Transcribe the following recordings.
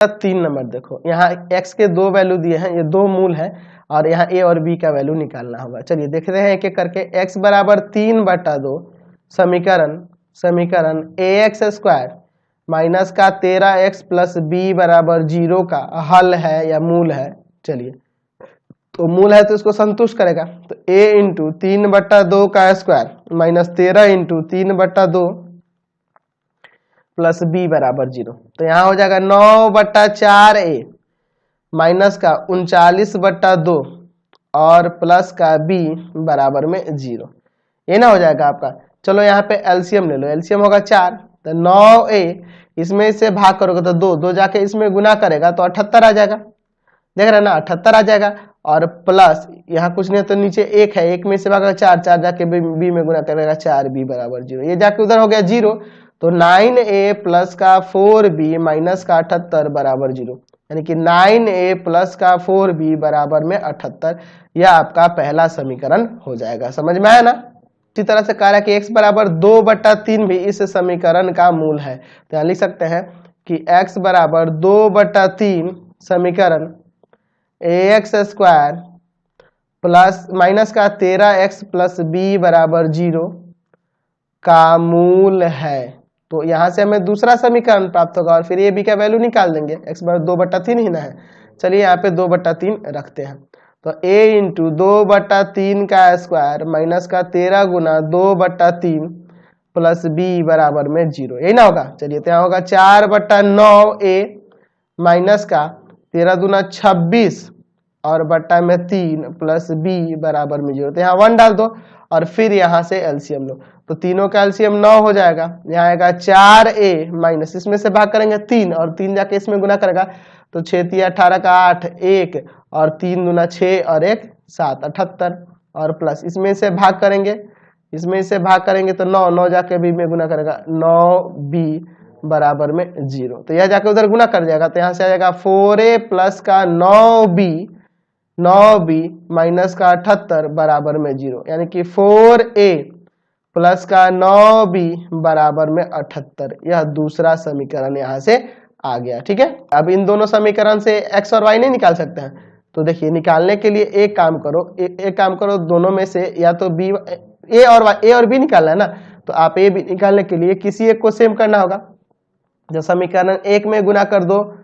3 number देखो, यहाँ x के 2 वैल्यू दिए हैं, ये 2 मूल है और यहाँ a और b का वैल्यू निकालना होगा। चलिए देखते हैं एक एक करके। x बराबर 3/2 समीकरण ax स्क्वायर माइनस का 13x प्लस b बराबर 0 का हल है या मूल है। चलिए तो मूल है तो इसको संतुष्ट करेगा, तो a इंटू 3/2 का square minus 13 into 3/2 plus b बराबर 0। तो यहाँ हो जाएगा 9/4a माइनस का 39/2 और प्लस का b बराबर में 0। ये ना हो जाएगा आपका। चलो यहाँ पे एलसीएम ले लो, एलसीएम होगा 4, तो 9a इसमें से भाग करोगे तो 2 जाके इसमें गुना करेगा तो 78 आ जाएगा। देख रहे हैं ना, 78 आ जाएगा। और प्लस यहाँ कुछ नहीं तो नीचे 1 है, 1 में से भागा 4 जाके b में गुना करेगा 4b बराबर 0। ये जाके उधर हो गया 0, तो 9a प्लस का 4b माइनस का 78 बराबर 0, यानी कि 9a प्लस का 4b बराबर में 78। यह आपका पहला समीकरण हो जाएगा। समझ में आया ना। इसी तरह से कह रहा है कि x बराबर 2/3 भी इस समीकरण का मूल है। तो यहाँ लिख सकते हैं कि x बराबर 2/3 समीकरण ax स्क्वायर प्लस माइनस का 13x प्लस b बराबर 0 का मूल है। तो यहाँ से हमें दूसरा समीकरण प्राप्त होगा और फिर ए बी का वैल्यू निकाल देंगे। x बराबर 2/3 ही ना है। चलिए यहाँ पे 2/3 रखते हैं, तो a इंटू 2/3 का स्क्वायर माइनस का 13 गुना 2/3 प्लस b बराबर में 0, यही ना होगा। चलिए तो यहाँ होगा 4/9a माइनस का 13 दूना 26 और बट्टा में 3 प्लस b बराबर में 0। तो यहाँ 1 डाल दो और फिर यहाँ से एलसीएम लो, तो तीनों का एलसीएम 9 हो जाएगा। यहाँ आएगा 4a माइनस इसमें से भाग करेंगे 3 और 3 जाके इसमें गुना करेगा तो 6 3 18 का 8 1 और 3 दूना 6 और 1 7 78 और प्लस इसमें से भाग करेंगे, इसमें से भाग करेंगे तो 9 जाके b में गुना करेगा 9b बराबर में 0। तो यह जाके उधर गुना कर जाएगा, तो यहाँ से आ जाएगा 4a प्लस का 9b माइनस का 78 बराबर में 0, यानी कि 4a प्लस का 9b बराबर में 78। यह दूसरा समीकरण यहाँ से आ गया। ठीक है, अब इन दोनों समीकरण से x और y नहीं निकाल सकते हैं, तो देखिए निकालने के लिए एक काम करो, एक काम करो, दोनों में से या तो b a और b निकालना है ना, तो आप a b निकालने के लिए किसी एक को सेम करना होगा। जो समीकरण 1 में गुना कर दो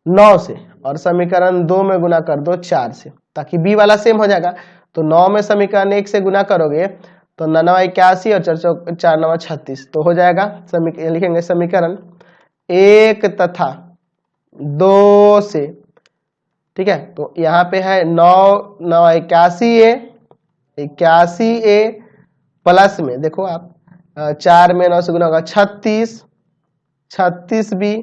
9 से और समीकरण 2 में गुना कर दो 4 से, ताकि b वाला सेम हो जाएगा। तो 9 में समीकरण 1 से गुना करोगे तो 9 81 और 4 9 36, तो हो जाएगा लिखेंगे समीकरण 1 तथा 2 से। ठीक है, तो यहाँ पे है 9 81a प्लस में देखो आप 4 में 9 से गुना होगा 36b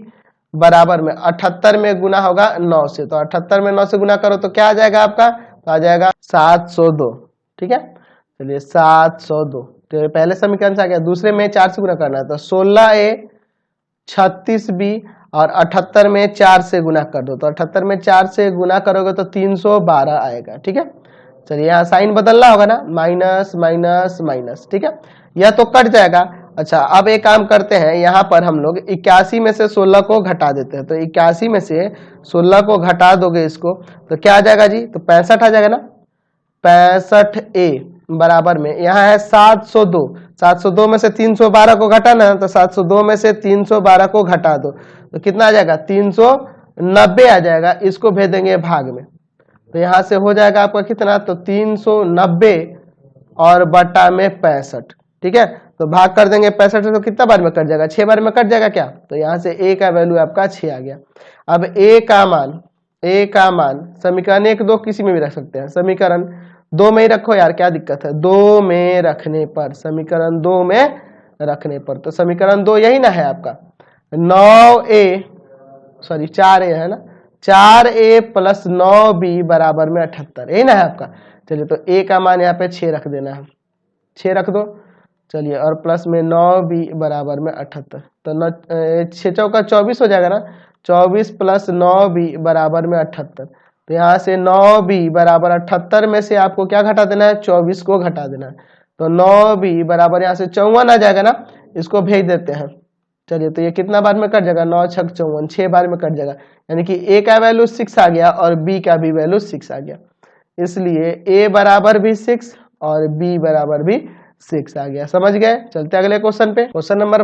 बराबर में 78 में गुना होगा 9 से, तो 78 में 9 से गुना करो तो क्या आ जाएगा आपका, तो आ जाएगा 702। ठीक है, चलिए 702, तो पहले समीकरण से आ गया। दूसरे में 4 से गुना करना है, तो 16a 36b और 78 में 4 से गुना कर दो, तो 78 में 4 से गुना करोगे तो 312 आएगा। ठीक है, चलिए यहाँ साइन बदलना होगा ना, माइनस माइनस माइनस। ठीक है, यह तो कट जाएगा। अच्छा, अब एक काम करते हैं, यहाँ पर हम लोग 81 में से 16 को घटा देते हैं, तो 81 में से 16 को घटा दोगे इसको तो क्या आ जाएगा जी, तो 65 आ जाएगा ना। 65a बराबर में यहाँ है 702, 702 में से 312 को घटाना है, तो 702 में से 312 को घटा दो तो कितना आ जाएगा, 390 आ जाएगा। इसको भेज देंगे भाग में, तो यहाँ से हो जाएगा आपका कितना, तो 390 और बटा में 65। ठीक है, तो भाग कर देंगे 65 से, तो कितना बार में कट जाएगा, 6 बार में कट जाएगा क्या, तो यहाँ से a का वैल्यू आपका 6 आ गया। अब a का मान समीकरण 1 2 किसी में भी रख सकते हैं, समीकरण 2 में ही रखो यार, क्या दिक्कत है, 2 में रखने पर, समीकरण 2 में रखने पर, तो समीकरण 2 यही ना है आपका 4a है ना, 4a प्लस 9b बराबर में 78, यही ना है आपका। चलिए तो a का मान यहाँ पे 6 रख देना है, 6 रख दो। चलिए और प्लस में 9b बराबर में 78, तो 6 चौका 24 हो जाएगा ना, 24 प्लस 9b बराबर में 78। तो यहाँ से 9b बराबर 78 में से आपको क्या घटा देना है, 24 को घटा देना है, तो 9b बराबर यहाँ से 54 आ जाएगा ना, इसको भेज देते हैं। चलिए तो ये कितना बार में कट जाएगा, 9 छक 54, 6 बार में कट जाएगा, यानी कि ए का वैल्यू 6 आ गया और बी का भी वैल्यू 6 आ गया, इसलिए ए बराबर भी 6 और बी बराबर भी 6 आ गया। समझ गए? चलते अगले क्वेश्चन पे। Question number